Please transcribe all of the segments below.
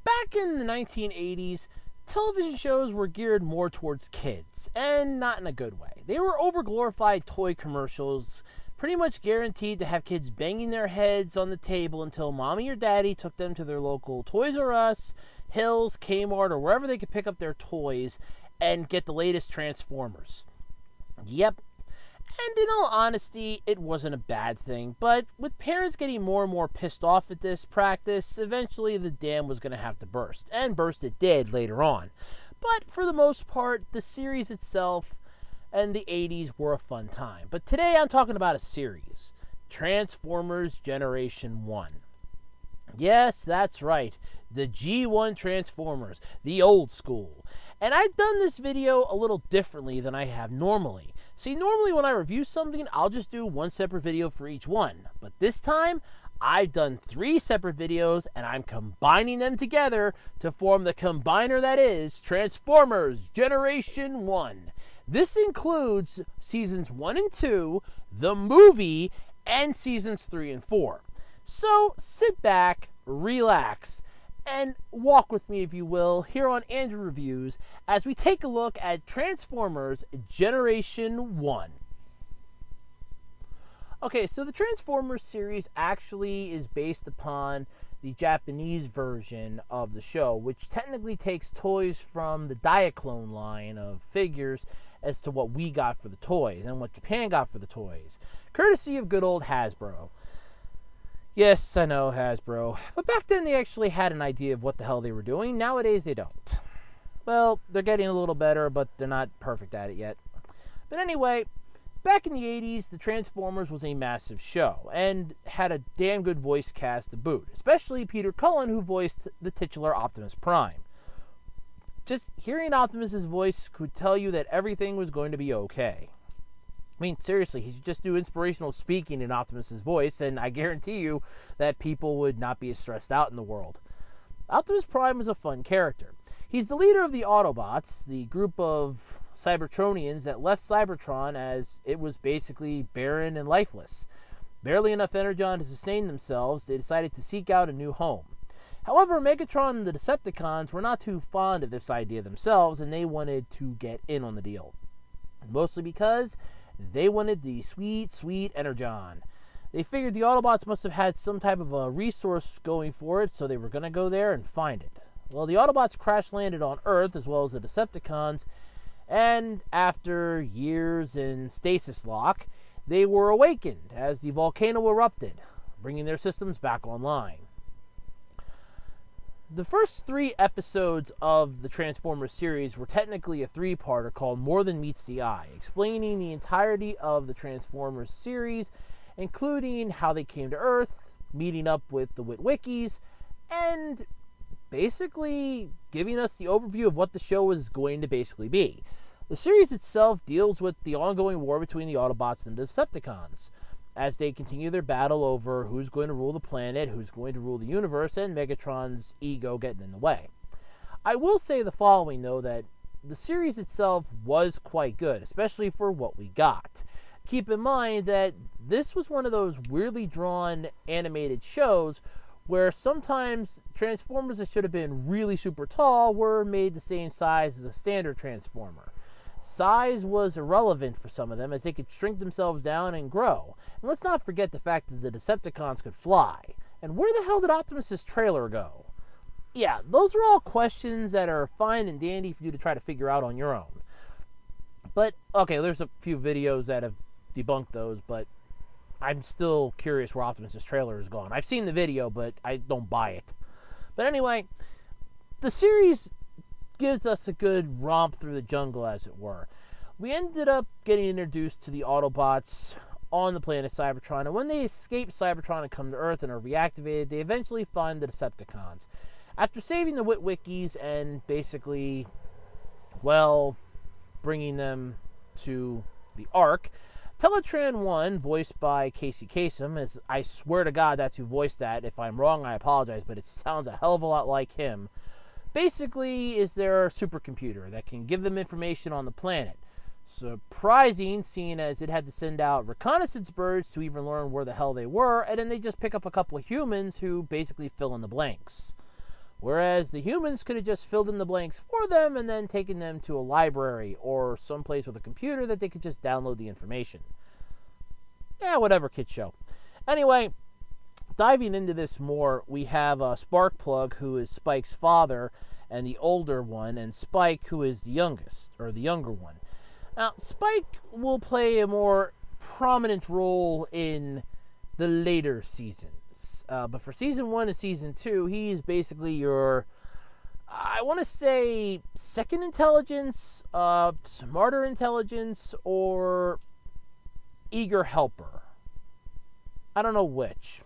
Back in the 1980s, television shows were geared more towards kids, and not in a good way. They were overglorified toy commercials, pretty much guaranteed to have kids banging their heads on the table until mommy or daddy took them to their local Toys R Us, Hills, Kmart, or wherever they could pick up their toys and get the latest Transformers. Yep. And in all honesty, it wasn't a bad thing, but with parents getting more and more pissed off at this practice, eventually the dam was going to have to burst, and burst it did later on. But for the most part, the series itself and the 80s were a fun time. But today I'm talking about a series, Transformers Generation 1. Yes, that's right, the G1 Transformers, the old school. And I've done this video a little differently than I have normally. See, normally when I review something, I'll just do one separate video for each one. But this time, I've done 3 separate videos, and I'm combining them together to form the combiner that is Transformers Generation 1. This includes Seasons 1 and 2, the movie, and Seasons 3 and 4. So, sit back, relax, and walk with me, if you will, here on Andrew Reviews as we take a look at Transformers Generation 1. Okay, so the Transformers series actually is based upon the Japanese version of the show, which technically takes toys from the Diaclone line of figures as to what we got for the toys and what Japan got for the toys, courtesy of good old Hasbro. Yes, I know, Hasbro. But back then they actually had an idea of what the hell they were doing. Nowadays they don't. Well, they're getting a little better, but they're not perfect at it yet. But anyway, back in the 80s, the Transformers was a massive show and had a damn good voice cast to boot, especially Peter Cullen, who voiced the titular Optimus Prime. Just hearing Optimus's voice could tell you that everything was going to be okay. I mean, seriously, he should just do inspirational speaking in Optimus's voice, and I guarantee you that people would not be as stressed out in the world. Optimus Prime is a fun character. He's the leader of the Autobots, the group of Cybertronians that left Cybertron as it was basically barren and lifeless. Barely enough energon to sustain themselves, they decided to seek out a new home. However, Megatron and the Decepticons were not too fond of this idea themselves, and they wanted to get in on the deal. Mostly because they wanted the sweet, sweet energon. They figured the Autobots must have had some type of a resource going for it, so they were going to go there and find it. Well, the Autobots crash-landed on Earth, as well as the Decepticons, and after years in stasis lock, they were awakened as the volcano erupted, bringing their systems back online. The first 3 episodes of the Transformers series were technically a 3-parter called More Than Meets the Eye, explaining the entirety of the Transformers series, including how they came to Earth, meeting up with the Witwickies, and basically giving us the overview of what the show is going to basically be. The series itself deals with the ongoing war between the Autobots and the Decepticons, as they continue their battle over who's going to rule the planet, who's going to rule the universe, and Megatron's ego getting in the way. I will say the following, though, that the series itself was quite good, especially for what we got. Keep in mind that this was one of those weirdly drawn animated shows where sometimes Transformers that should have been really super tall were made the same size as a standard Transformer. Size was irrelevant for some of them, as they could shrink themselves down and grow. And let's not forget the fact that the Decepticons could fly. And where the hell did Optimus's trailer go? Yeah, those are all questions that are fine and dandy for you to try to figure out on your own. But, okay, there's a few videos that have debunked those, but I'm still curious where Optimus's trailer is gone. I've seen the video, but I don't buy it. But anyway, the series gives us a good romp through the jungle, as it were. We ended up getting introduced to the Autobots on the planet Cybertron, and when they escape Cybertron and come to Earth and are reactivated, they eventually find the Decepticons. After saving the Witwickies and basically, well, bringing them to the Ark, Teletran 1, voiced by Casey Kasem, as I swear to God that's who voiced that. If I'm wrong, I apologize, but it sounds a hell of a lot like him. Basically is their supercomputer that can give them information on the planet. Surprising, seeing as it had to send out reconnaissance birds to even learn where the hell they were, and then they just pick up a couple of humans who basically fill in the blanks. Whereas the humans could have just filled in the blanks for them and then taken them to a library or someplace with a computer that they could just download the information. Yeah, whatever, kid show. Anyway, diving into this more, we have Sparkplug, who is Spike's father and the older one, and Spike, who is the youngest, or the younger one. Now, Spike will play a more prominent role in the later seasons. But for season 1 and season 2, he's basically your, I want to say, second intelligence, smarter intelligence, or eager helper. I don't know which.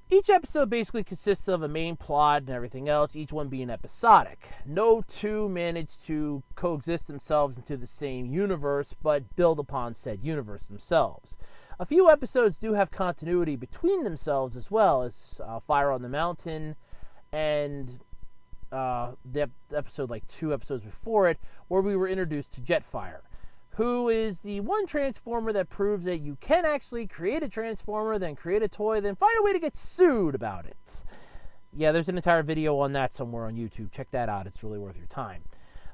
Each episode basically consists of a main plot and everything else, each one being episodic. No two manage to coexist themselves into the same universe, but build upon said universe themselves. A few episodes do have continuity between themselves as well, as Fire on the Mountain and the episode like 2 episodes before it, where we were introduced to Jetfire, who is the one Transformer that proves that you can actually create a Transformer, then create a toy, then find a way to get sued about it. Yeah, there's an entire video on that somewhere on YouTube. Check that out. It's really worth your time.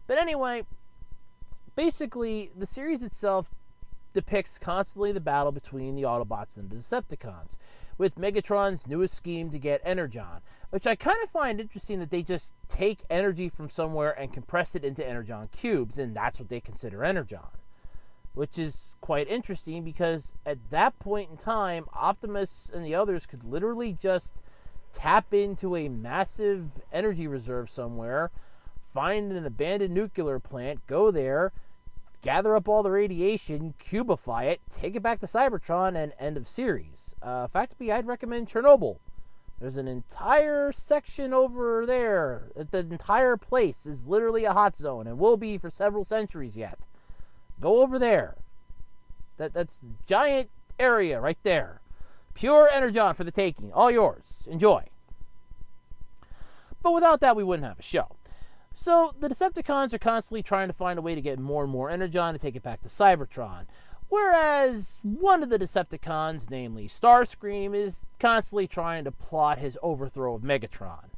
But anyway, basically, the series itself depicts constantly the battle between the Autobots and the Decepticons, with Megatron's newest scheme to get Energon, which I kind of find interesting that they just take energy from somewhere and compress it into Energon cubes, and that's what they consider Energon. Which is quite interesting because at that point in time, Optimus and the others could literally just tap into a massive energy reserve somewhere, find an abandoned nuclear plant, go there, gather up all the radiation, cubify it, take it back to Cybertron, and end of series. Fact I'd recommend Chernobyl. There's an entire section over there. The entire place is literally a hot zone and will be for several centuries yet. Go over there. That's a giant area right there. Pure Energon for the taking. All yours. Enjoy. But without that, we wouldn't have a show. So the Decepticons are constantly trying to find a way to get more and more Energon to take it back to Cybertron. Whereas one of the Decepticons, namely Starscream, is constantly trying to plot his overthrow of Megatron.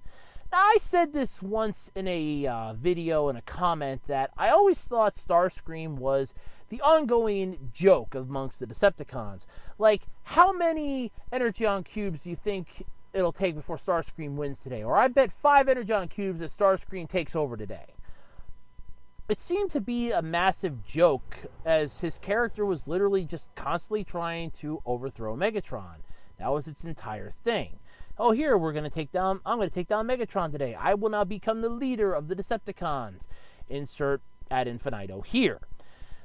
Now, I said this once in a video and a comment that I always thought Starscream was the ongoing joke amongst the Decepticons. Like, how many Energon cubes do you think it'll take before Starscream wins today? Or I bet 5 Energon cubes that Starscream takes over today. It seemed to be a massive joke, as his character was literally just constantly trying to overthrow Megatron. That was its entire thing. Oh, here, I'm going to take down Megatron today. I will now become the leader of the Decepticons. Insert ad infinitum here.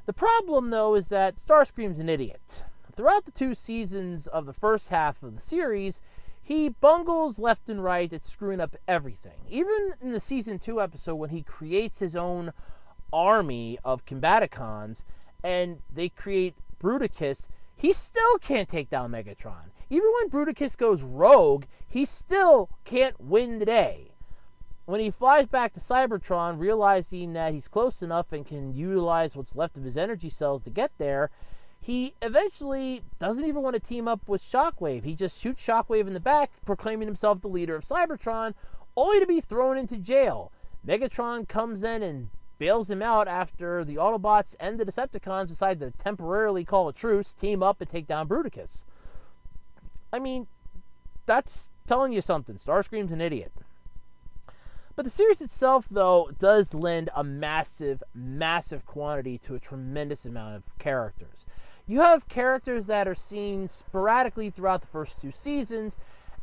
The problem, though, is that Starscream's an idiot. Throughout the 2 seasons of the first half of the series, he bungles left and right at screwing up everything. Even in the season 2 episode, when he creates his own army of Combaticons and they create Bruticus, he still can't take down Megatron. Even when Bruticus goes rogue, he still can't win the day. When he flies back to Cybertron, realizing that he's close enough and can utilize what's left of his energy cells to get there, he eventually doesn't even want to team up with Shockwave. He just shoots Shockwave in the back, proclaiming himself the leader of Cybertron, only to be thrown into jail. Megatron comes in and bails him out after the Autobots and the Decepticons decide to temporarily call a truce, team up, and take down Bruticus. I mean, that's telling you something. Starscream's an idiot. But the series itself, though, does lend a massive, massive quantity to a tremendous amount of characters. You have characters that are seen sporadically throughout the first 2 seasons,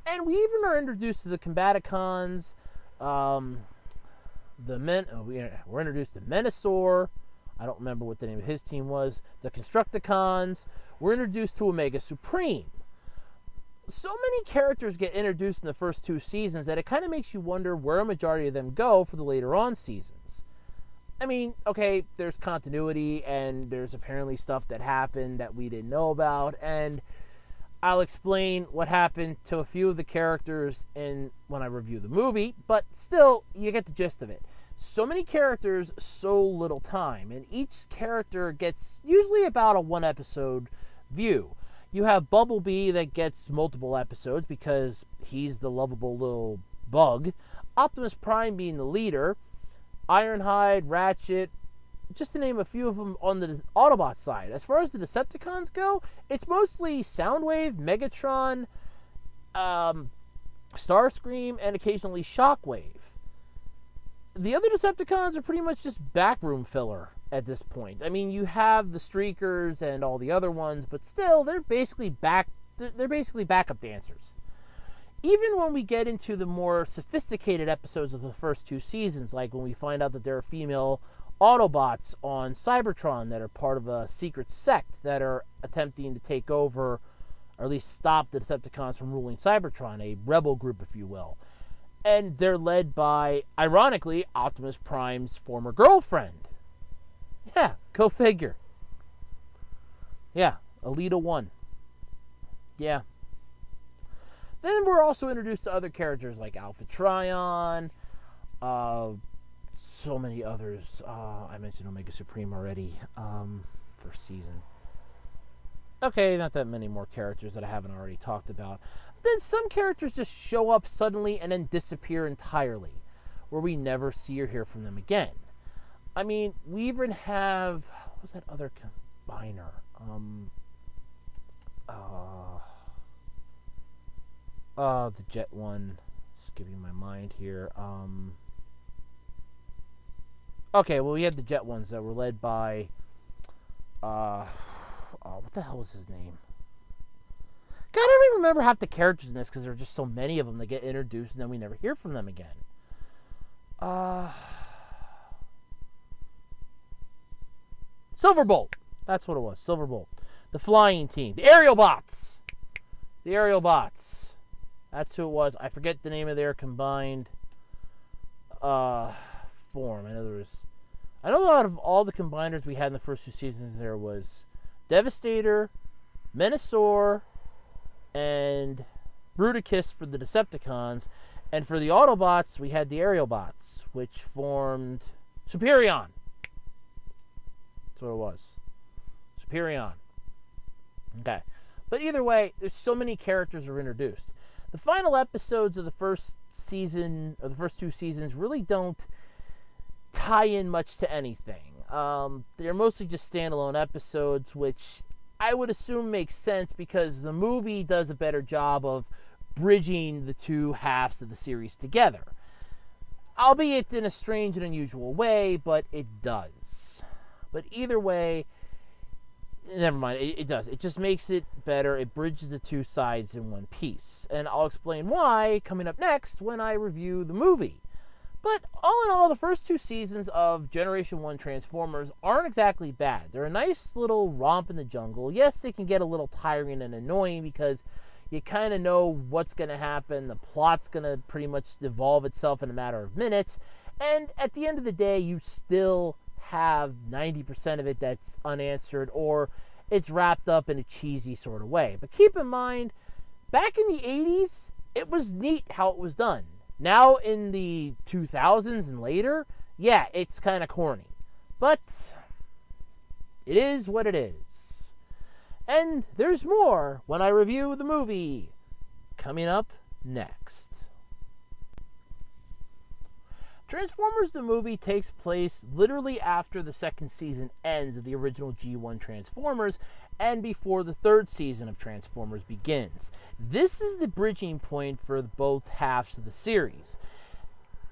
and we even are introduced to the Combaticons. We're introduced to Menasor. I don't remember what the name of his team was. The Constructicons. We're introduced to Omega Supreme. So many characters get introduced in the first 2 seasons that it kind of makes you wonder where a majority of them go for the later on seasons. I mean, okay, there's continuity and there's apparently stuff that happened that we didn't know about, and I'll explain what happened to a few of the characters when I review the movie, but still, you get the gist of it. So many characters, so little time, and each character gets usually about a 1-episode view. You have Bumblebee that gets multiple episodes because he's the lovable little bug. Optimus Prime being the leader, Ironhide, Ratchet, just to name a few of them on the Autobot side. As far as the Decepticons go, it's mostly Soundwave, Megatron, Starscream, and occasionally Shockwave. The other Decepticons are pretty much just backroom filler at this point. I mean, you have the Streakers and all the other ones, but still, they're basically backup dancers. Even when we get into the more sophisticated episodes of the first 2 seasons, like when we find out that there are female Autobots on Cybertron that are part of a secret sect that are attempting to take over, or at least stop the Decepticons from ruling Cybertron, a rebel group, if you will. And they're led by, ironically, Optimus Prime's former girlfriend. Yeah, go figure. Yeah, Alita 1. Yeah. Then we're also introduced to other characters like Alpha Trion, so many others. I mentioned Omega Supreme already, first season. Okay, not that many more characters that I haven't already talked about. But then some characters just show up suddenly and then disappear entirely, where we never see or hear from them again. I mean, we even have, what was that other combiner? The Jet one, skipping my mind here. Okay, well, we had the Jet ones that were led by, what the hell was his name? God, I don't even remember half the characters in this because there are just so many of them that get introduced and then we never hear from them again. Silverbolt. That's what it was, Silverbolt. The flying team. The Aerial Bots. The Aerial Bots. That's who it was. I forget the name of their combined form. I know out of all the combiners we had in the first 2 seasons, there was Devastator, Menasor, and Bruticus for the Decepticons. And for the Autobots, we had the Aerial Bots, which formed Superion. That's what it was. Superion. Okay. But either way, there's so many characters are introduced. The final episodes of the first season, or the first 2 seasons, really don't tie in much to anything. They're mostly just standalone episodes, which I would assume makes sense because the movie does a better job of bridging the 2 halves of the series together. Albeit in a strange and unusual way, but it does. But either way, never mind, it does. It just makes it better. It bridges the 2 sides in one piece. And I'll explain why coming up next when I review the movie. But all in all, the first 2 seasons of Generation 1 Transformers aren't exactly bad. They're a nice little romp in the jungle. Yes, they can get a little tiring and annoying because you kind of know what's going to happen. The plot's going to pretty much evolve itself in a matter of minutes. And at the end of the day, you still have 90% of it that's unanswered or it's wrapped up in a cheesy sort of way. But keep in mind, back in the 80s, it was neat how it was done. Now in the 2000s and later, yeah, it's kind of corny. But it is what it is. And there's more when I review the movie. Coming up next. Transformers the movie takes place literally after the 2nd season ends of the original G1 Transformers and before the 3rd season of Transformers begins. This is the bridging point for both halves of the series.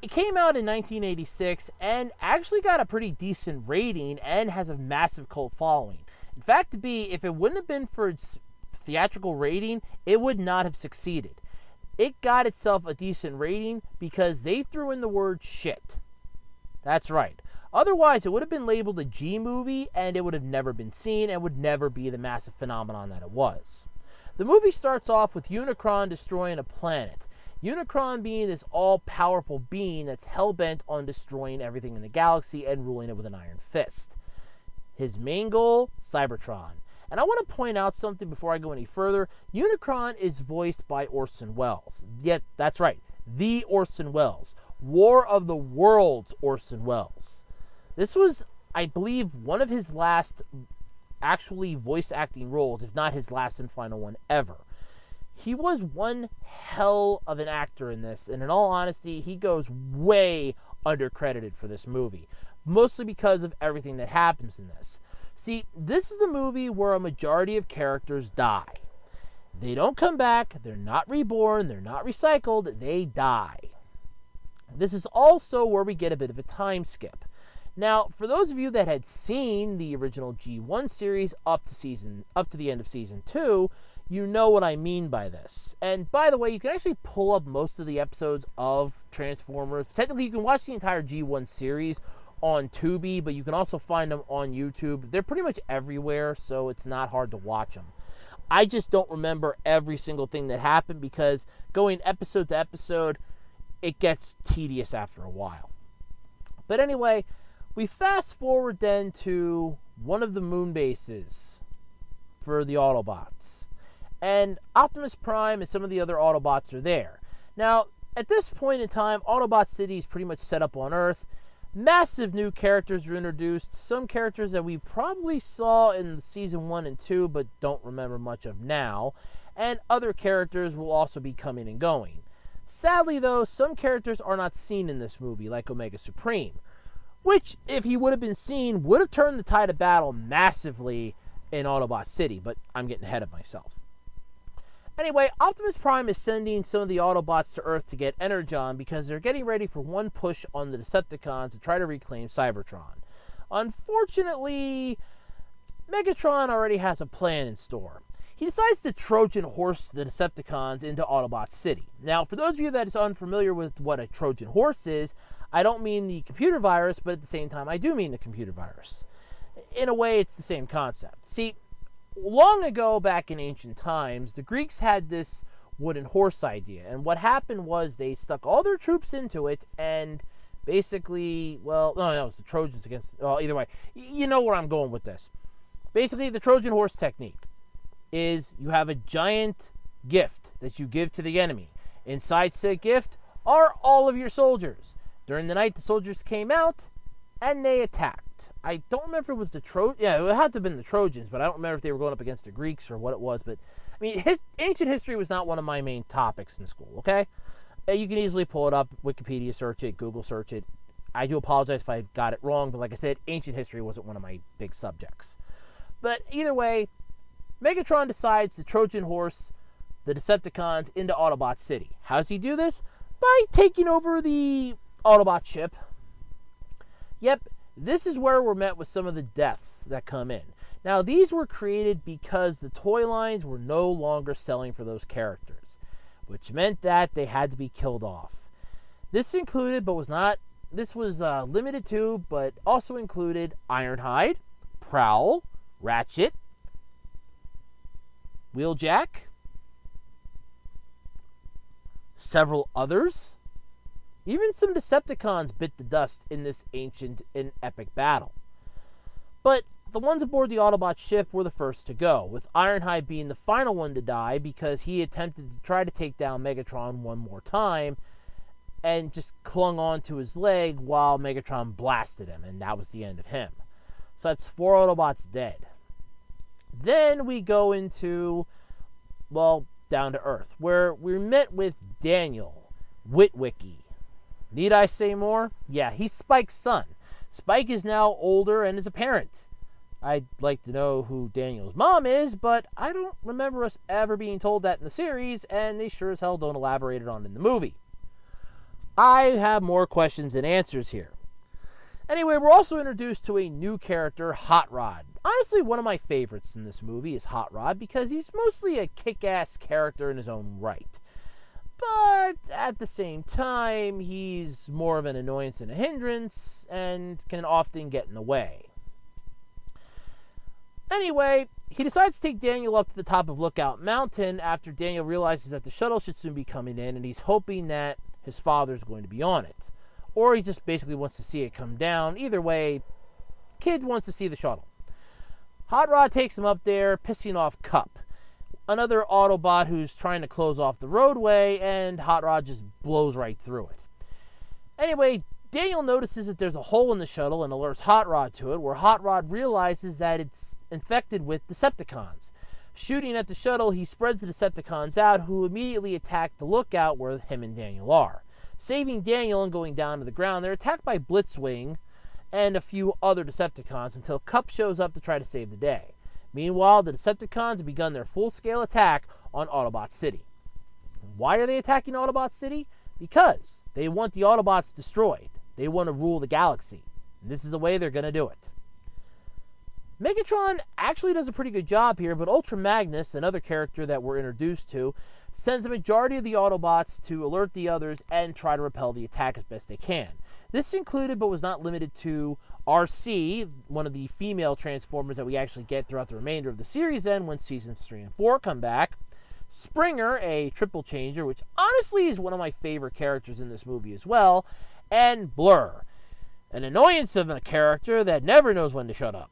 It came out in 1986 and actually got a pretty decent rating and has a massive cult following. In fact, if it wouldn't have been for its theatrical rating, it would not have succeeded. It got itself a decent rating because they threw in the word shit. That's right. Otherwise, it would have been labeled a G movie and it would have never been seen and would never be the massive phenomenon that it was. The movie starts off with Unicron destroying a planet. Unicron being this all-powerful being that's hell-bent on destroying everything in the galaxy and ruling it with an iron fist. His main goal, Cybertron. And I want to point out something before I go any further. Unicron is voiced by Orson Welles. Yet, that's right, the Orson Welles. War of the Worlds Orson Welles. This was, I believe, one of his last actually voice acting roles, if not his last and final one ever. he was one hell of an actor in this, and in all honesty, he goes way undercredited for this movie, mostly because of everything that happens in this. See, this is a movie where a majority of characters die. They don't come back, they're not reborn, they're not recycled, they die. This is also where we get a bit of a time skip. Now, for those of you that had seen the original G1 series up to the end of season 2, you know what I mean by this. And by the way, you can actually pull up most of the episodes of Transformers. Technically, you can watch the entire G1 series on Tubi, but you can also find them on YouTube. They're pretty much everywhere, so it's not hard to watch them. I just don't remember every single thing that happened because going episode to episode, it gets tedious after a while. But anyway, we fast forward then to one of the moon bases for the Autobots. And Optimus Prime and some of the other Autobots are there. Now, at this point in time, Autobot City is pretty much set up on Earth. Massive new characters are introduced. Some characters that we probably saw in season 1 and 2, but don't remember much of now. And other characters will also be coming and going. Sadly, though, some characters are not seen in this movie, like Omega Supreme, which, if he would have been seen, would have turned the tide of battle massively in Autobot City, but I'm getting ahead of myself. Anyway, Optimus Prime is sending some of the Autobots to Earth to get Energon because they're getting ready for one push on the Decepticons to try to reclaim Cybertron. Unfortunately, Megatron already has a plan in store. He decides to Trojan horse the Decepticons into Autobot City. Now, for those of you that is unfamiliar with what a Trojan horse is, I don't mean the computer virus, but at the same time, I do mean the computer virus. In a way, it's the same concept. See, long ago, back in ancient times, the Greeks had this wooden horse idea. And what happened was they stuck all their troops into it and basically, well, no, it was the Trojans against, well, either way. You know where I'm going with this. Basically, the Trojan horse technique is you have a giant gift that you give to the enemy. Inside said gift are all of your soldiers. During the night, the soldiers came out and they attacked. I don't remember if it was the Trojans. Yeah, it had to have been the Trojans, but I don't remember if they were going up against the Greeks or what it was. But, I mean, ancient history was not one of my main topics in school, okay? You can easily pull it up, Wikipedia search it, Google search it. I do apologize if I got it wrong, but like I said, ancient history wasn't one of my big subjects. But either way, Megatron decides to Trojan horse the Decepticons into Autobot City. How does he do this? By taking over the Autobot ship. Yep, this is where we're met with some of the deaths that come in. Now, these were created because the toy lines were no longer selling for those characters, which meant that they had to be killed off. This included, but was not, this was limited to, but also included Ironhide, Prowl, Ratchet, Wheeljack, several others. Even some Decepticons bit the dust in this ancient and epic battle. But the ones aboard the Autobot ship were the first to go, with Ironhide being the final one to die because he attempted to try to take down Megatron one more time and just clung on to his leg while Megatron blasted him, and that was the end of him. So that's 4 Autobots dead. Then we go into, well, down to Earth, where we're met with Daniel Witwicky. Need I say more? Yeah, he's Spike's son. Spike is now older and is a parent. I'd like to know who Daniel's mom is, but I don't remember us ever being told that in the series, and they sure as hell don't elaborate it on in the movie. I have more questions than answers here. Anyway, we're also introduced to a new character, Hot Rod. Honestly, one of my favorites in this movie is Hot Rod because he's mostly a kick-ass character in his own right. But at the same time, he's more of an annoyance and a hindrance and can often get in the way. Anyway, he decides to take Daniel up to the top of Lookout Mountain after Daniel realizes that the shuttle should soon be coming in, and he's hoping that his father's going to be on it. Or he just basically wants to see it come down. Either way, kid wants to see the shuttle. Hot Rod takes him up there, pissing off Cup, another Autobot who's trying to close off the roadway, and Hot Rod just blows right through it. Anyway, Daniel notices that there's a hole in the shuttle and alerts Hot Rod to it, where Hot Rod realizes that it's infected with Decepticons. Shooting at the shuttle, he spreads the Decepticons out, who immediately attack the lookout where him and Daniel are. Saving Daniel and going down to the ground, they're attacked by Blitzwing and a few other Decepticons until Cup shows up to try to save the day. Meanwhile, the Decepticons have begun their full-scale attack on Autobot City. Why are they attacking Autobot City? Because they want the Autobots destroyed. They want to rule the galaxy. And this is the way they're going to do it. Megatron actually does a pretty good job here, but Ultra Magnus, another character that we're introduced to, sends a majority of the Autobots to alert the others and try to repel the attack as best they can. This included, but was not limited to, RC, one of the female Transformers that we actually get throughout the remainder of the series then when Seasons 3 and 4 come back. Springer, a triple changer, which honestly is one of my favorite characters in this movie as well. And Blur, an annoyance of a character that never knows when to shut up.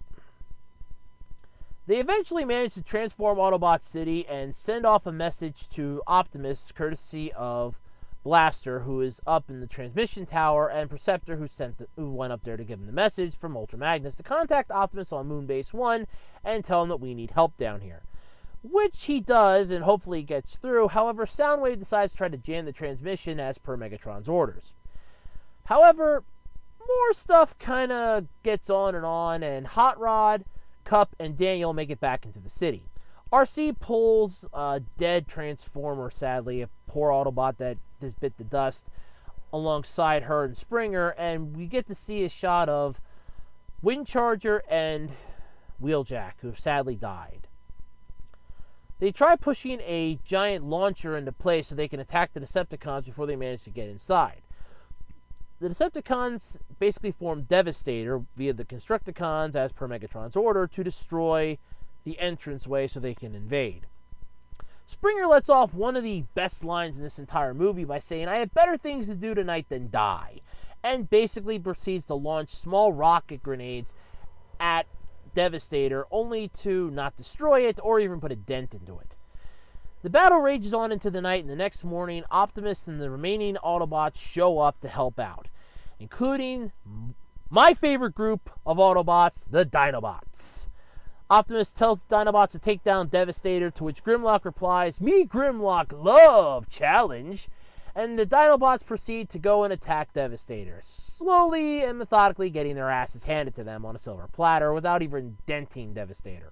They eventually manage to transform Autobot City and send off a message to Optimus, courtesy of Blaster, who is up in the transmission tower, and Perceptor, who went up there to give him the message from Ultra Magnus to contact Optimus on Moonbase 1 and tell him that we need help down here. Which he does, and hopefully gets through. However, Soundwave decides to try to jam the transmission as per Megatron's orders. However, more stuff kind of gets on, and Hot Rod, Cup, and Daniel make it back into the city. RC pulls a dead Transformer, sadly, a poor Autobot that just bit the dust, alongside her and Springer, and we get to see a shot of Windcharger and Wheeljack, who have sadly died. They try pushing a giant launcher into place so they can attack the Decepticons before they manage to get inside. The Decepticons basically form Devastator via the Constructicons, as per Megatron's order, to destroy the entranceway so they can invade. Springer lets off one of the best lines in this entire movie by saying, "I have better things to do tonight than die," and basically proceeds to launch small rocket grenades at Devastator, only to not destroy it or even put a dent into it. The battle rages on into the night, and the next morning, Optimus and the remaining Autobots show up to help out, including my favorite group of Autobots, the Dinobots. Optimus tells the Dinobots to take down Devastator, to which Grimlock replies, "Me Grimlock love challenge," and the Dinobots proceed to go and attack Devastator, slowly and methodically getting their asses handed to them on a silver platter without even denting Devastator.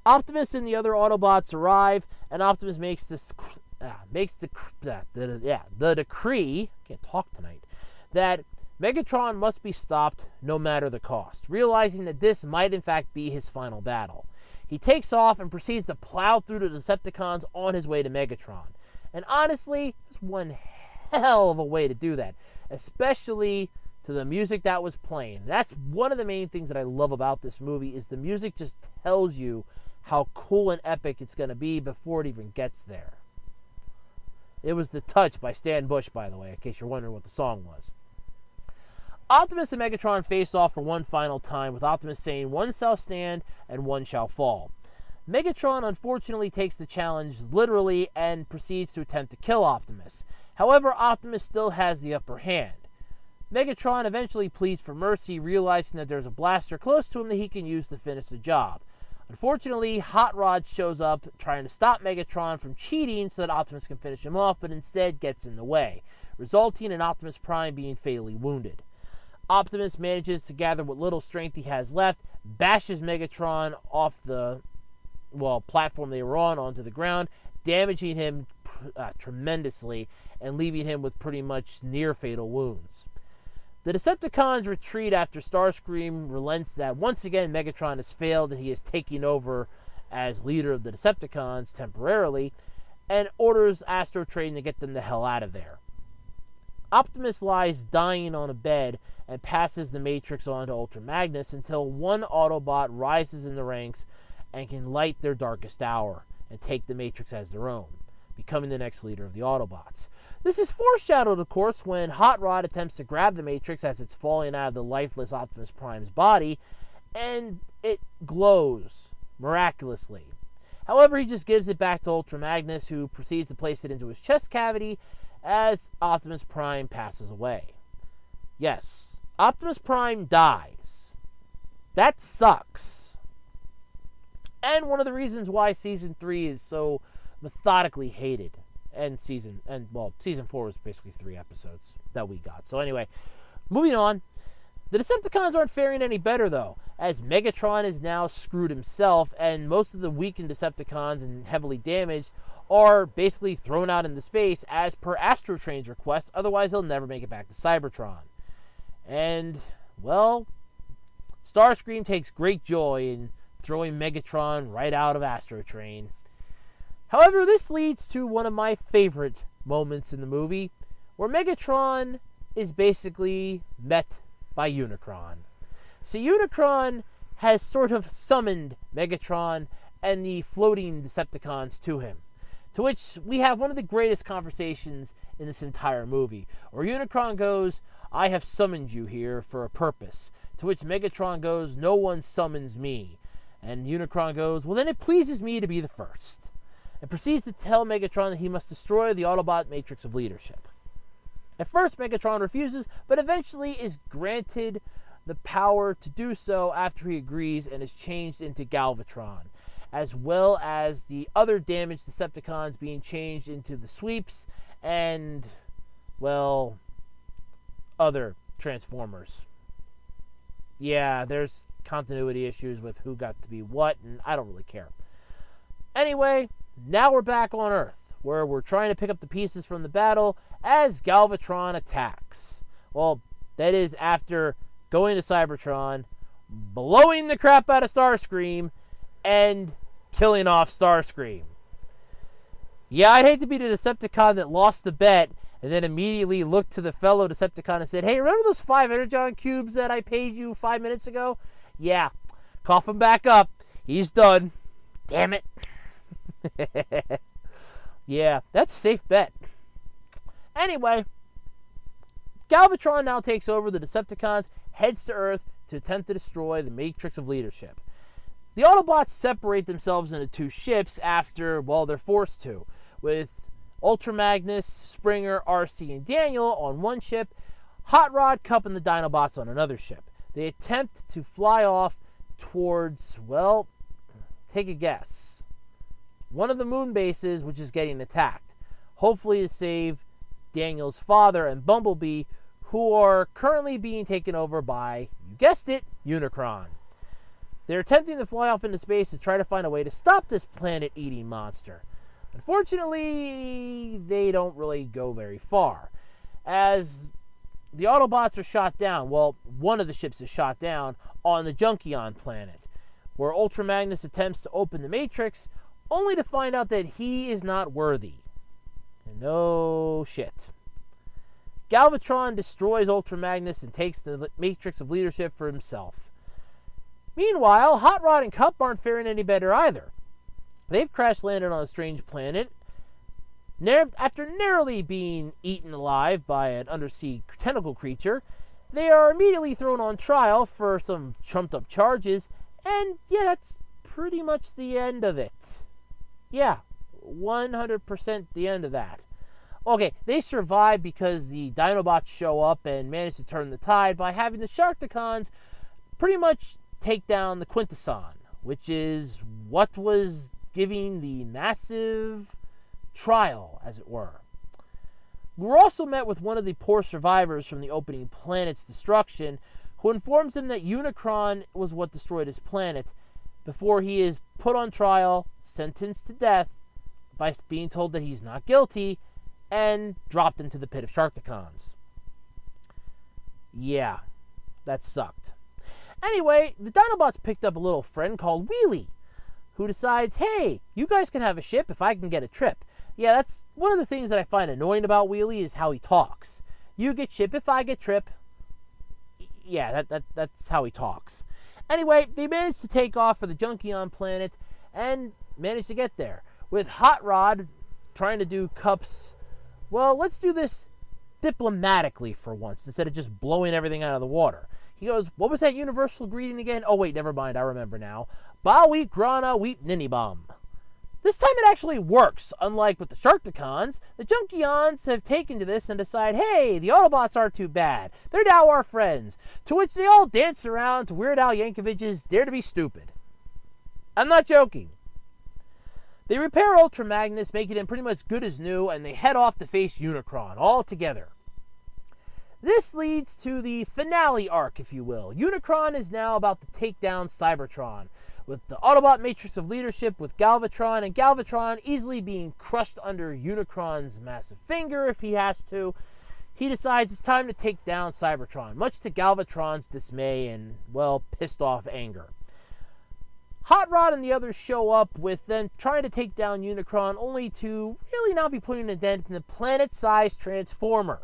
Optimus and the other Autobots arrive, and Optimus makes the decree, can't talk tonight, that Megatron must be stopped no matter the cost, realizing that this might in fact be his final battle. He takes off and proceeds to plow through the Decepticons on his way to Megatron. And honestly, it's one hell of a way to do that, especially to the music that was playing. That's one of the main things that I love about this movie, is the music just tells you how cool and epic it's going to be before it even gets there. It was The Touch by Stan Bush, by the way, in case you're wondering what the song was. Optimus and Megatron face off for one final time, with Optimus saying, "One shall stand and one shall fall." Megatron unfortunately takes the challenge literally and proceeds to attempt to kill Optimus. However, Optimus still has the upper hand. Megatron eventually pleads for mercy, realizing that there's a blaster close to him that he can use to finish the job. Unfortunately, Hot Rod shows up trying to stop Megatron from cheating so that Optimus can finish him off, but instead gets in the way, resulting in Optimus Prime being fatally wounded. Optimus manages to gather what little strength he has left, bashes Megatron off the platform they were on onto the ground, damaging him tremendously and leaving him with pretty much near-fatal wounds. The Decepticons retreat after Starscream relents that once again Megatron has failed and he is taking over as leader of the Decepticons temporarily, and orders Astrotrain to get them the hell out of there. Optimus lies dying on a bed and passes the Matrix on to Ultra Magnus until one Autobot rises in the ranks and can light their darkest hour and take the Matrix as their own, becoming the next leader of the Autobots. This is foreshadowed, of course, when Hot Rod attempts to grab the Matrix as it's falling out of the lifeless Optimus Prime's body, and it glows miraculously. However, he just gives it back to Ultra Magnus, who proceeds to place it into his chest cavity as Optimus Prime passes away. Yes, Optimus Prime dies. That sucks. And one of the reasons why Season 3 is so methodically hated. Season 4 was basically 3 episodes that we got. So anyway, moving on. The Decepticons aren't faring any better, though, as Megatron is now screwed himself, and most of the weakened Decepticons and heavily damaged are basically thrown out into space as per Astrotrain's request, otherwise they'll never make it back to Cybertron. And, well, Starscream takes great joy in throwing Megatron right out of Astrotrain. However, this leads to one of my favorite moments in the movie, where Megatron is basically met by Unicron. See, Unicron has sort of summoned Megatron and the floating Decepticons to him, to which we have one of the greatest conversations in this entire movie, where Unicron goes, "I have summoned you here for a purpose," to which Megatron goes, "No one summons me," and Unicron goes, "Well, then it pleases me to be the first," and proceeds to tell Megatron that he must destroy the Autobot matrix of leadership. At first, Megatron refuses, but eventually is granted the power to do so after he agrees and is changed into Galvatron, as well as the other damaged Decepticons being changed into the Sweeps and, well, other Transformers. Yeah, there's continuity issues with who got to be what, and I don't really care. Anyway, now we're back on Earth, where we're trying to pick up the pieces from the battle as Galvatron attacks. Well, that is after going to Cybertron, blowing the crap out of Starscream, and killing off Starscream. Yeah, I'd hate to be the Decepticon that lost the bet and then immediately looked to the fellow Decepticon and said, "Hey, remember those 5 Energon cubes that I paid you 5 minutes ago? Yeah, cough him back up. He's done. Damn it." Yeah, that's a safe bet. Anyway, Galvatron now takes over the Decepticons, heads to Earth to attempt to destroy the Matrix of Leadership. The Autobots separate themselves into 2 ships after, well, they're forced to, with Ultra Magnus, Springer, RC, and Daniel on one ship, Hot Rod, Cup, and the Dinobots on another ship. They attempt to fly off towards, well, take a guess, one of the moon bases which is getting attacked, hopefully to save Daniel's father and Bumblebee, who are currently being taken over by, you guessed it, Unicron. They're attempting to fly off into space to try to find a way to stop this planet-eating monster. Unfortunately, they don't really go very far, as the Autobots are shot down. Well, one of the ships is shot down on the Junkion planet, where Ultra Magnus attempts to open the Matrix, only to find out that he is not worthy. No shit. Galvatron destroys Ultra Magnus and takes the Matrix of Leadership for himself. Meanwhile, Hot Rod and Cup aren't faring any better either. They've crash-landed on a strange planet. After narrowly being eaten alive by an undersea tentacle creature, they are immediately thrown on trial for some trumped-up charges, and yeah, that's pretty much the end of it. Yeah, 100% the end of that. Okay, they survive because the Dinobots show up and manage to turn the tide by having the Sharkticons pretty much take down the Quintesson, which is what was giving the massive trial, as it were. We were also met with one of the poor survivors from the opening planet's destruction, who informs him that Unicron was what destroyed his planet, before he is put on trial, sentenced to death, by being told that he's not guilty, and dropped into the pit of Sharkticons. Yeah, that sucked. Anyway, the Dinobots picked up a little friend called Wheelie, who decides, hey, you guys can have a ship if I can get a trip. Yeah, that's one of the things that I find annoying about Wheelie is how he talks. You get ship if I get trip. Yeah, that's how he talks. Anyway, they managed to take off for the Junkion planet and managed to get there, with Hot Rod trying to do Cup's, well, let's do this diplomatically for once, instead of just blowing everything out of the water. He goes, what was that universal greeting again? Oh, wait, never mind, I remember now. Ba weep grana weep ninibum. This time it actually works. Unlike with the Sharkticons, the Junkions have taken to this and decide, hey, the Autobots aren't too bad. They're now our friends. To which they all dance around to Weird Al Yankovic's Dare to Be Stupid. I'm not joking. They repair Ultra Magnus, making him pretty much good as new, and they head off to face Unicron all together. This leads to the finale arc, if you will. Unicron is now about to take down Cybertron, with the Autobot Matrix of Leadership with Galvatron, and Galvatron easily being crushed under Unicron's massive finger if he has to. He decides it's time to take down Cybertron, much to Galvatron's dismay and, well, pissed off anger. Hot Rod and the others show up with them trying to take down Unicron, only to really not be putting a dent in the planet-sized Transformer.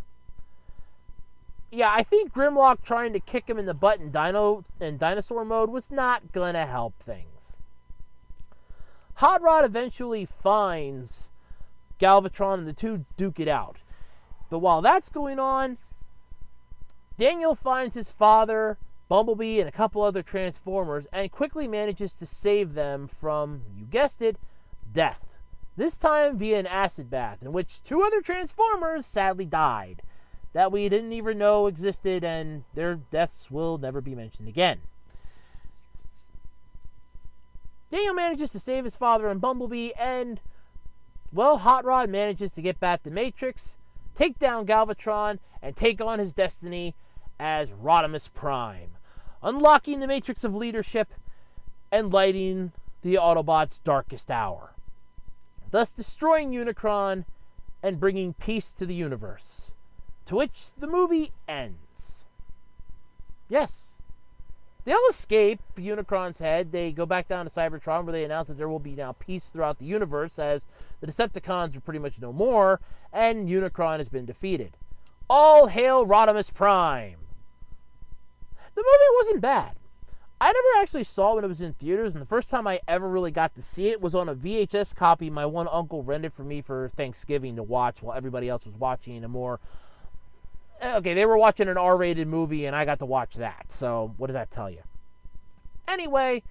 Yeah, I think Grimlock trying to kick him in the butt in dinosaur mode was not going to help things. Hot Rod eventually finds Galvatron and the two duke it out. But while that's going on, Daniel finds his father, Bumblebee, and a couple other Transformers and quickly manages to save them from, you guessed it, death. This time via an acid bath in which two other Transformers sadly died that we didn't even know existed, and their deaths will never be mentioned again. Daniel manages to save his father and Bumblebee, and, well, Hot Rod manages to get back the Matrix, take down Galvatron, and take on his destiny as Rodimus Prime, unlocking the Matrix of Leadership and lighting the Autobots' darkest hour, thus destroying Unicron and bringing peace to the universe. To which the movie ends. Yes. They all escape Unicron's head. They go back down to Cybertron where they announce that there will be now peace throughout the universe as the Decepticons are pretty much no more and Unicron has been defeated. All hail Rodimus Prime. The movie wasn't bad. I never actually saw it when it was in theaters, and the first time I ever really got to see it was on a VHS copy my one uncle rented for me for Thanksgiving to watch while everybody else was watching a more... Okay, they were watching an R-rated movie, and I got to watch that. So, what does that tell you? Anyway,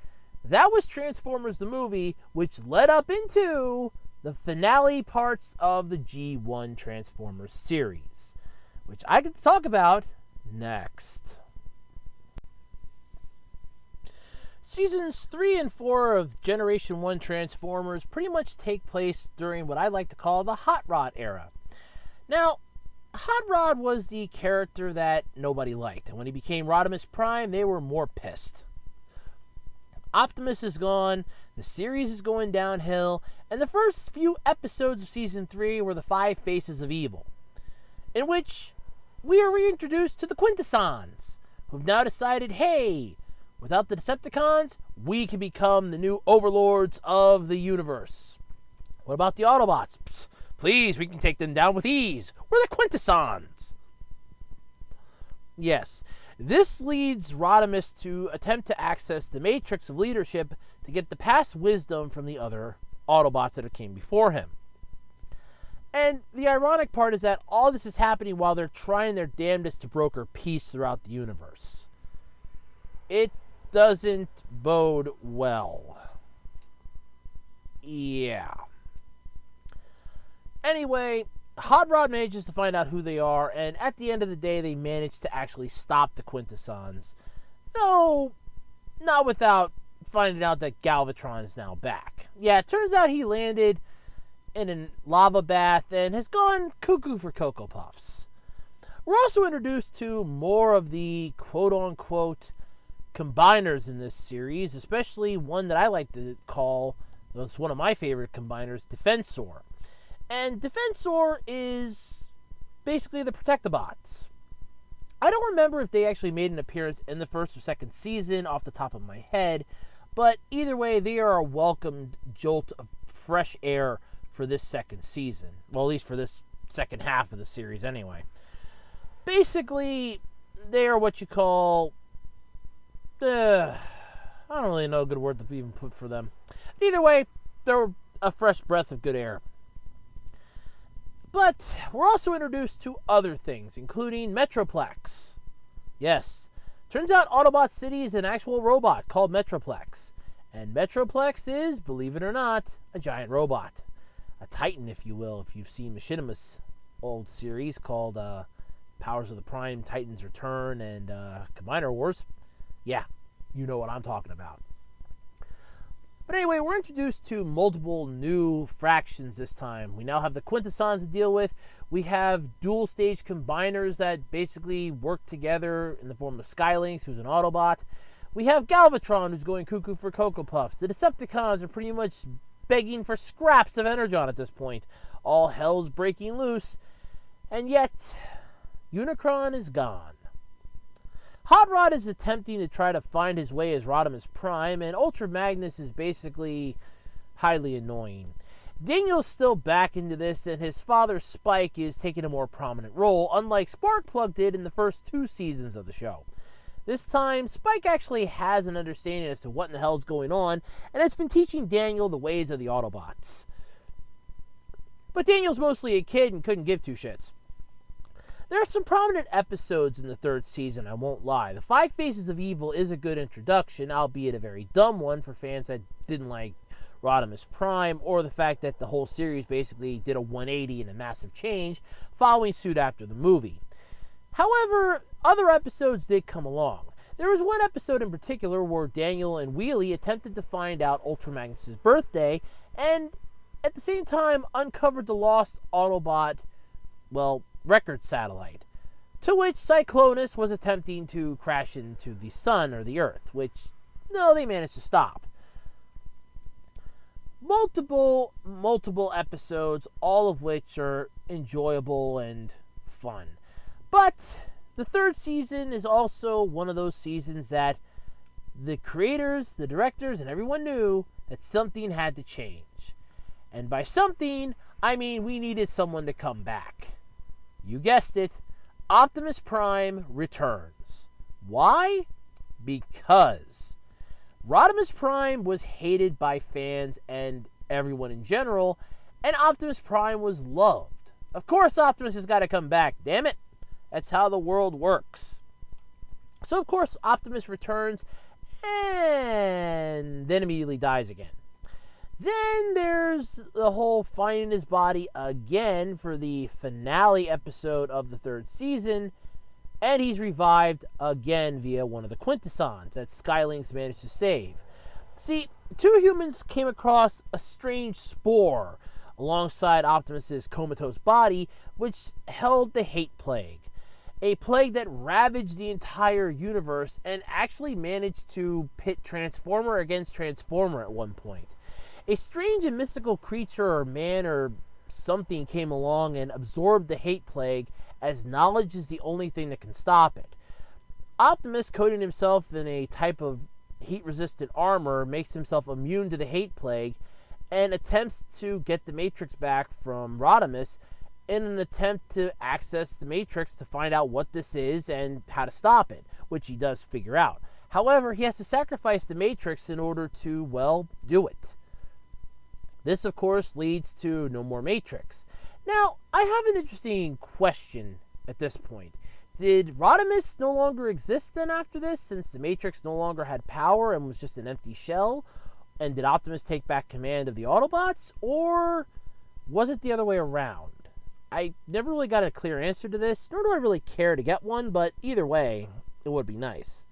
that was Transformers the movie, which led up into the finale parts of the G1 Transformers series, which I get to talk about next. Seasons 3 and 4 of Generation 1 Transformers pretty much take place during what I like to call the Hot Rod era. Now, Hot Rod was the character that nobody liked, and when he became Rodimus Prime, they were more pissed. Optimus is gone, the series is going downhill, and the first few episodes of Season 3 were the 5 Faces of Evil, in which we are reintroduced to the Quintessons, who've now decided, hey, without the Decepticons, we can become the new overlords of the universe. What about the Autobots? Psst, please, we can take them down with ease. We're the Quintessons. Yes, this leads Rodimus to attempt to access the Matrix of Leadership to get the past wisdom from the other Autobots that came before him. And the ironic part is that all this is happening while they're trying their damnedest to broker peace throughout the universe. It doesn't bode well. Yeah. Anyway, Hot Rod manages to find out who they are, and at the end of the day, they manage to actually stop the Quintessons. Though, not without finding out that Galvatron is now back. Yeah, it turns out he landed in a lava bath and has gone cuckoo for Cocoa Puffs. We're also introduced to more of the quote-unquote combiners in this series, especially one that I like to call, that's one of my favorite combiners, Defensor. And Defensor is basically the Protectobots. I don't remember if they actually made an appearance in the first or second season off the top of my head, but either way, they are a welcomed jolt of fresh air for this second season. Well, at least for this second half of the series anyway. Basically, they are what you call... I don't really know a good word to even put for them. Either way, they're a fresh breath of good air. But we're also introduced to other things, including Metroplex. Yes, turns out Autobot City is an actual robot called Metroplex. And Metroplex is, believe it or not, a giant robot. A titan, if you will, if you've seen Machinima's old series called Powers of the Prime, Titans Return, and Combiner Wars. Yeah, you know what I'm talking about. But anyway, we're introduced to multiple new fractions this time. We now have the Quintessons to deal with. We have dual stage combiners that basically work together in the form of Skylynx, who's an Autobot. We have Galvatron, who's going cuckoo for Cocoa Puffs. The Decepticons are pretty much begging for scraps of Energon at this point. All hell's breaking loose. And yet, Unicron is gone. Hot Rod is attempting to try to find his way as Rodimus Prime, and Ultra Magnus is basically highly annoying. Daniel's still back into this, and his father Spike is taking a more prominent role, unlike Sparkplug did in the first 2 seasons of the show. This time, Spike actually has an understanding as to what in the hell is going on, and has been teaching Daniel the ways of the Autobots. But Daniel's mostly a kid and couldn't give 2 shits. There are some prominent episodes in the 3rd season, I won't lie. The 5 Faces of Evil is a good introduction, albeit a very dumb one for fans that didn't like Rodimus Prime, or the fact that the whole series basically did a 180 and a massive change following suit after the movie. However, other episodes did come along. There was one episode in particular where Daniel and Wheelie attempted to find out Ultra Magnus' birthday, and at the same time uncovered the lost Autobot, record satellite, to which Cyclonus was attempting to crash into the sun or the earth, which, no, they managed to stop. Multiple episodes, all of which are enjoyable and fun. But the 3rd season is also one of those seasons that the creators, the directors, and everyone knew that something had to change. And by something, I mean we needed someone to come back. You guessed it, Optimus Prime returns. Why? Because Rodimus Prime was hated by fans and everyone in general, and Optimus Prime was loved. Of course Optimus has got to come back, damn it. That's how the world works. So of course Optimus returns and then immediately dies again. Then there's the whole finding his body again for the finale episode of the 3rd season, and he's revived again via one of the Quintessons that Skylynx managed to save. See, 2 humans came across a strange spore alongside Optimus's comatose body, which held the Hate Plague, a plague that ravaged the entire universe and actually managed to pit Transformer against Transformer at one point. A strange and mystical creature or man or something came along and absorbed the Hate Plague, as knowledge is the only thing that can stop it. Optimus, coating himself in a type of heat-resistant armor, makes himself immune to the Hate Plague and attempts to get the Matrix back from Rodimus in an attempt to access the Matrix to find out what this is and how to stop it, which he does figure out. However, he has to sacrifice the Matrix in order to, do it. This, of course, leads to no more Matrix. Now, I have an interesting question at this point. Did Rodimus no longer exist then after this, since the Matrix no longer had power and was just an empty shell? And did Optimus take back command of the Autobots? Or was it the other way around? I never really got a clear answer to this, nor do I really care to get one, but either way, it would be nice.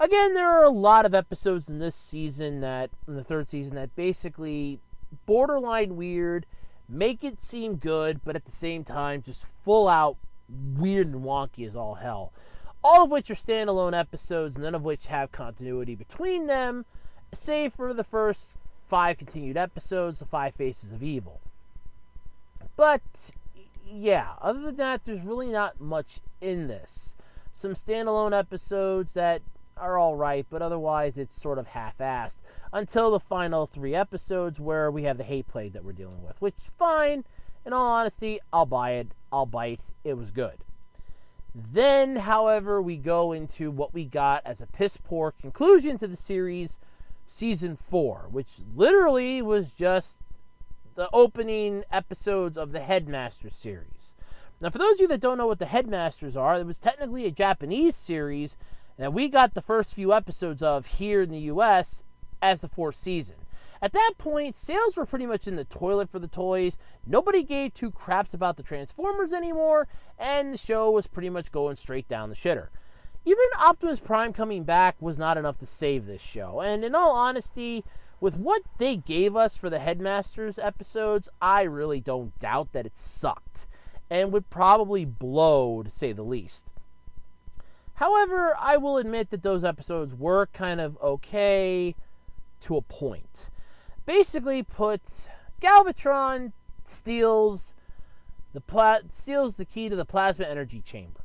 Again, there are a lot of episodes in this season in the 3rd season, that basically borderline weird, make it seem good, but at the same time just full out weird and wonky as all hell. All of which are standalone episodes, none of which have continuity between them, save for the first 5 continued episodes, the 5 Faces of Evil. But yeah, other than that, there's really not much in this. Some standalone episodes that are alright, but otherwise it's sort of half-assed, until the final 3 episodes where we have the Hate Plague that we're dealing with, which, fine, in all honesty, I'll buy it, I'll bite, it was good. Then, however, we go into what we got as a piss-poor conclusion to the series, Season 4, which literally was just the opening episodes of the Headmasters series. Now, for those of you that don't know what the Headmasters are, it was technically a Japanese series that we got the first few episodes of here in the US as the 4th season. At that point, sales were pretty much in the toilet for the toys. Nobody gave 2 craps about the Transformers anymore, and the show was pretty much going straight down the shitter. Even Optimus Prime coming back was not enough to save this show, and in all honesty, with what they gave us for the Headmasters episodes, I really don't doubt that it sucked and would probably blow, to say the least. However, I will admit that those episodes were kind of okay to a point. Basically put, Galvatron steals the key to the plasma energy chamber.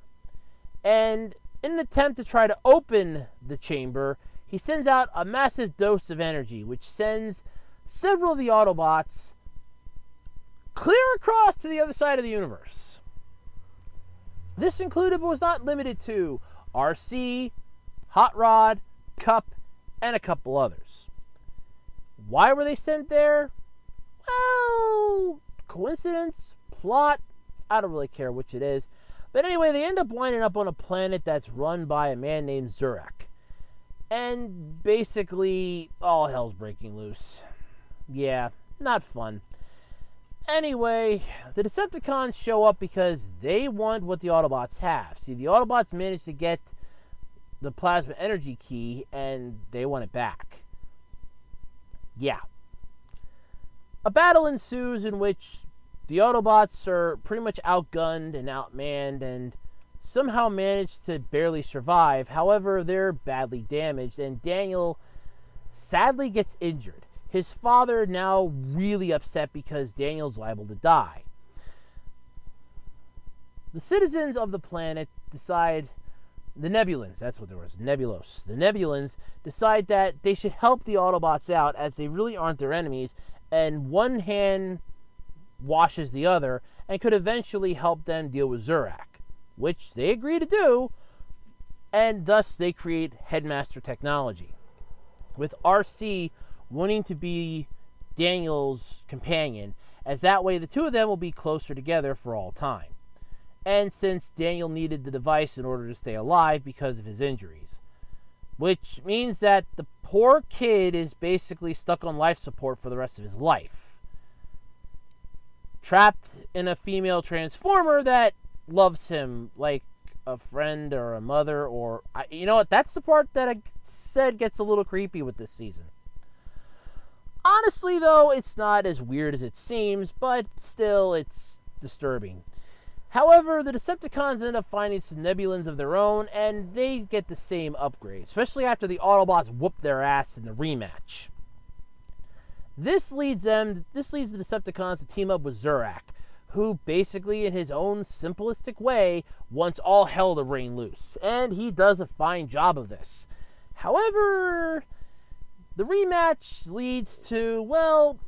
And in an attempt to try to open the chamber, he sends out a massive dose of energy, which sends several of the Autobots clear across to the other side of the universe. This included, but was not limited to, RC, Hot Rod, Cup, and a couple others. Why were they sent there? Well, coincidence, plot, I don't really care which it is. But anyway, they end up winding up on a planet that's run by a man named Zurak. And basically, all hell's breaking loose. Yeah, not fun. Anyway, the Decepticons show up because they want what the Autobots have. See, the Autobots managed to get the plasma energy key, and they want it back. Yeah. A battle ensues in which the Autobots are pretty much outgunned and outmanned and somehow manage to barely survive. However, they're badly damaged, and Daniel sadly gets injured. His father now really upset because Daniel's liable to die. The citizens of the planet decide, the Nebulans, that's what there was, Nebulos. The Nebulans decide that they should help the Autobots out as they really aren't their enemies, and one hand washes the other and could eventually help them deal with Zurak, which they agree to do, and thus they create Headmaster technology, with RC wanting to be Daniel's companion, as that way the two of them will be closer together for all time. And since Daniel needed the device in order to stay alive because of his injuries, which means that the poor kid is basically stuck on life support for the rest of his life, trapped in a female transformer that loves him like a friend or a mother, or you know what, that's the part that I said gets a little creepy with this season. Honestly, though, it's not as weird as it seems, but still, it's disturbing. However, the Decepticons end up finding some Nebulans of their own, and they get the same upgrade, especially after the Autobots whoop their ass in the rematch. This leads the Decepticons to team up with Zurak, who basically, in his own simplistic way, wants all hell to rain loose, and he does a fine job of this. However, the rematch leads to, well,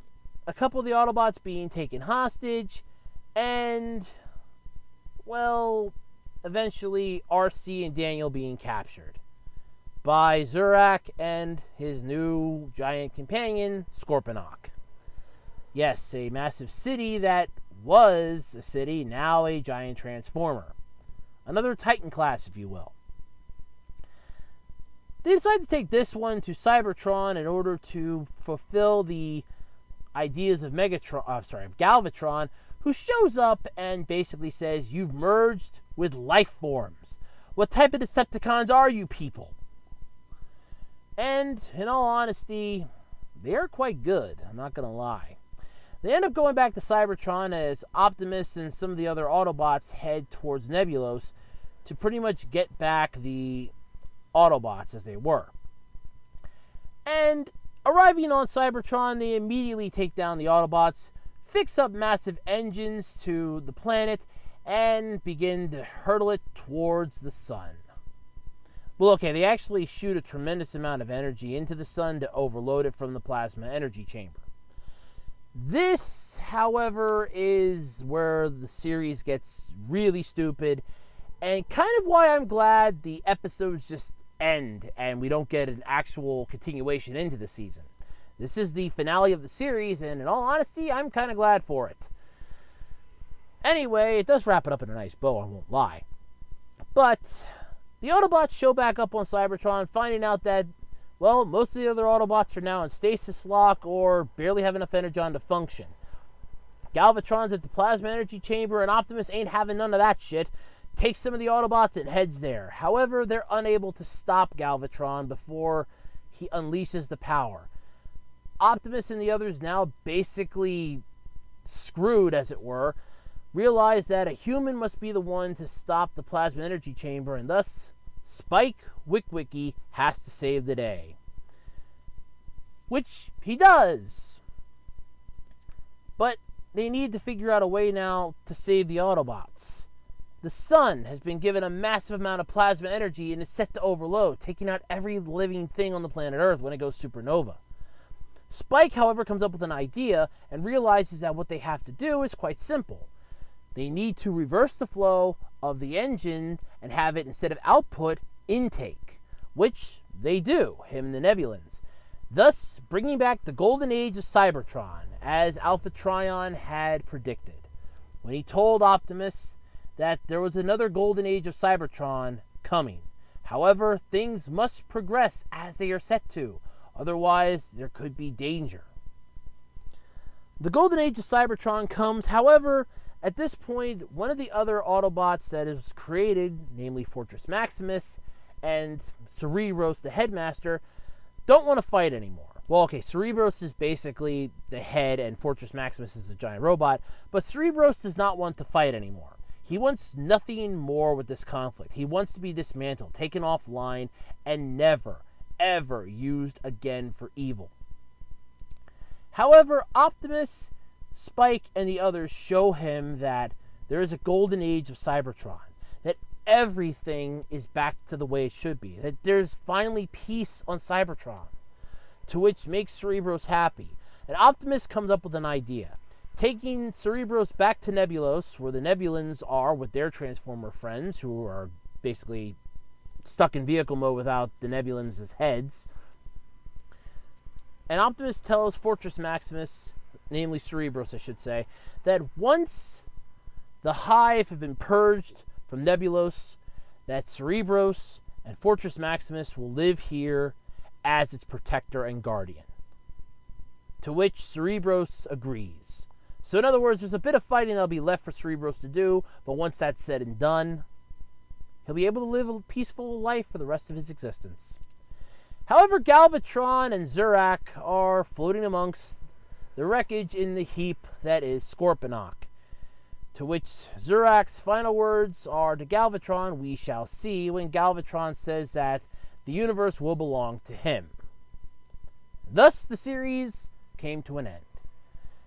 a couple of the Autobots being taken hostage, and, well, eventually RC and Daniel being captured by Zurak and his new giant companion, Scorponok. Yes, a massive city that was a city, now a giant transformer. Another Titan class, if you will. They decide to take this one to Cybertron in order to fulfill the ideas of Galvatron, who shows up and basically says, "You've merged with life forms. What type of Decepticons are you people?" And, in all honesty, they are quite good, I'm not going to lie. They end up going back to Cybertron as Optimus and some of the other Autobots head towards Nebulos to pretty much get back the Autobots as they were. And arriving on Cybertron, they immediately take down the Autobots, fix up massive engines to the planet, and begin to hurtle it towards the sun. Well, okay, they actually shoot a tremendous amount of energy into the sun to overload it from the plasma energy chamber. This, however, is where the series gets really stupid, and kind of why I'm glad the episodes just end and we don't get an actual continuation into the season. This is the finale of the series, and in all honesty, I'm kind of glad for it. Anyway, it does wrap it up in a nice bow, I won't lie. But the Autobots show back up on Cybertron, finding out that, well, most of the other Autobots are now in stasis lock or barely have enough energon to function. Galvatron's at the plasma energy chamber, and Optimus ain't having none of that shit. Takes some of the Autobots and heads there. However, they're unable to stop Galvatron before he unleashes the power. Optimus and the others, now basically screwed, as it were, realize that a human must be the one to stop the plasma energy chamber, and thus Spike Witwicky has to save the day. Which he does. But they need to figure out a way now to save the Autobots. The sun has been given a massive amount of plasma energy and is set to overload, taking out every living thing on the planet Earth when it goes supernova. Spike, however, comes up with an idea and realizes that what they have to do is quite simple. They need to reverse the flow of the engine and have it, instead of output, intake, which they do, him and the Nebulans, thus bringing back the golden age of Cybertron, as Alpha Trion had predicted, when he told Optimus that there was another golden age of Cybertron coming. However, things must progress as they are set to, otherwise there could be danger. The golden age of Cybertron comes, however, at this point, one of the other Autobots that is created, namely Fortress Maximus and Cerebros, the headmaster, don't want to fight anymore. Well, okay, Cerebros is basically the head and Fortress Maximus is a giant robot, but Cerebros does not want to fight anymore. He wants nothing more with this conflict. He wants to be dismantled, taken offline, and never, ever used again for evil. However, Optimus, Spike, and the others show him that there is a golden age of Cybertron, that everything is back to the way it should be, that there's finally peace on Cybertron, to which makes Cerebros happy. And Optimus comes up with an idea, taking Cerebros back to Nebulos, where the Nebulans are with their Transformer friends, who are basically stuck in vehicle mode without the Nebulans' heads. And Optimus tells Fortress Maximus, namely Cerebros I should say, that once the Hive have been purged from Nebulos, that Cerebros and Fortress Maximus will live here as its protector and guardian. To which Cerebros agrees. So in other words, there's a bit of fighting that'll be left for Cerebros to do, but once that's said and done, he'll be able to live a peaceful life for the rest of his existence. However, Galvatron and Zurak are floating amongst the wreckage in the heap that is Scorponok. To which Zurak's final words are to Galvatron, "We shall see," when Galvatron says that the universe will belong to him. Thus, the series came to an end.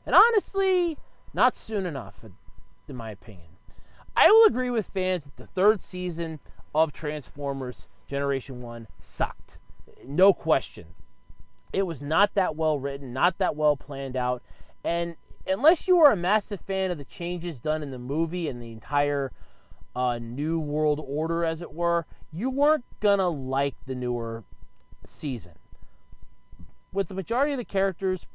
And honestly, not soon enough, in my opinion. I will agree with fans that the third season of Transformers Generation 1 sucked. No question. It was not that well written, not that well planned out, and unless you are a massive fan of the changes done in the movie and the entire New World Order, as it were, you weren't gonna like the newer season. With the majority of the characters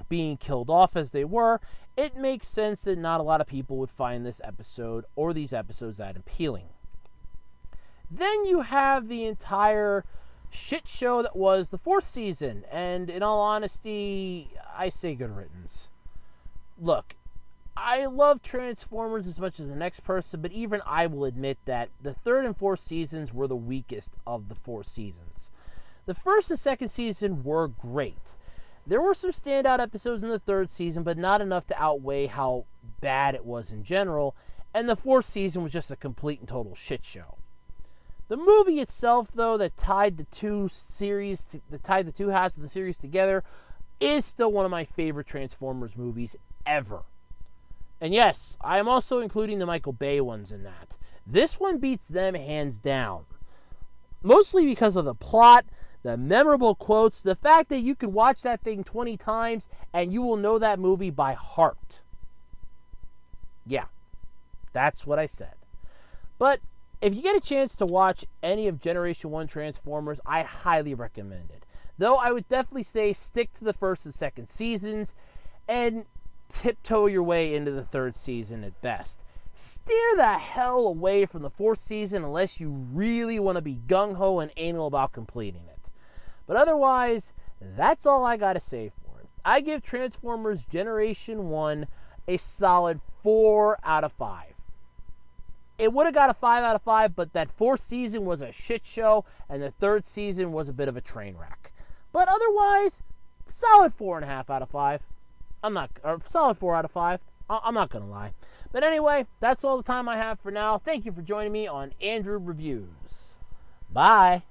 being killed off as they were, it makes sense that not a lot of people would find this episode or these episodes that appealing. Then you have the entire shit show that was the fourth season, and in all honesty, I say good riddance. Look, I love Transformers as much as the next person, but even I will admit that the third and fourth seasons were the weakest of the four seasons. The first and second season were great. There were some standout episodes in the third season, but not enough to outweigh how bad it was in general, and the fourth season was just a complete and total shit show. The movie itself, though, that tied the two halves of the series together, is still one of my favorite Transformers movies ever. And yes, I am also including the Michael Bay ones in that. This one beats them hands down. Mostly because of the plot, the memorable quotes, the fact that you can watch that thing 20 times and you will know that movie by heart. Yeah, that's what I said. But if you get a chance to watch any of Generation 1 Transformers, I highly recommend it. Though I would definitely say stick to the first and second seasons and tiptoe your way into the third season at best. Steer the hell away from the fourth season unless you really want to be gung-ho and anal about completing it. But otherwise, that's all I gotta say for it. I give Transformers Generation 1 a solid 4 out of 5. It would have got a 5 out of 5, but that fourth season was a shit show, and the third season was a bit of a train wreck. But otherwise, solid 4.5 out of 5. Solid 4 out of 5. I'm not going to lie. But anyway, that's all the time I have for now. Thank you for joining me on Andrew Reviews. Bye.